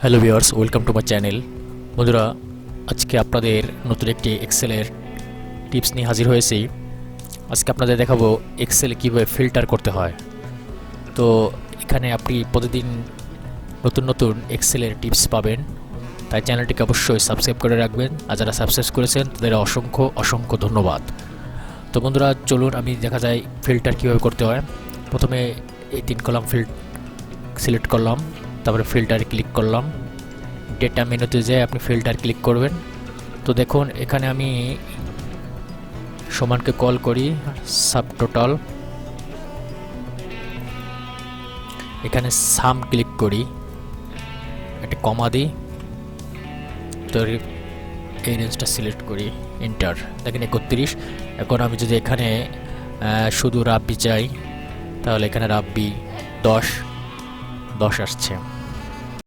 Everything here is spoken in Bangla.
Hello viewers, welcome to my channel. বন্ধুরা, আজকে আপনাদের নতুন একটি এক্সেলের টিপস নিয়ে হাজির হয়েছি। আজকে আপনাদের দেখাবো এক্সেলে কীভাবে ফিল্টার করতে হয়। তো এখানে আপনি প্রতিদিন নতুন নতুন এক্সেলের টিপস পাবেন, তাই চ্যানেলটিকে অবশ্যই সাবস্ক্রাইব করে রাখবেন। আর যারা সাবস্ক্রাইব করেছেন তাদের অসংখ্য অসংখ্য ধন্যবাদ। তো বন্ধুরা, চলুন আমি দেখা যায় ফিল্টার কীভাবে করতে হয়। প্রথমে এই 3 কলাম সিলেক্ট করলাম, তারপরে ফিল্টারে ক্লিক করলাম। ডেটা মেনুতে যেয়ে আপনি ফিল্টার ক্লিক করবেন। তো দেখুন, এখানে আমি সমানকে কল করি সাব টোটাল, এখানে সাম ক্লিক করি, একটা কমা দিই, তো এই রেঞ্জটা সিলেক্ট করি, এন্টার। দেখেন 31। এখন আমি যদি এখানে শুধু রাব্বি চাই, তাহলে এখানে রাব্বি 10 আসছে।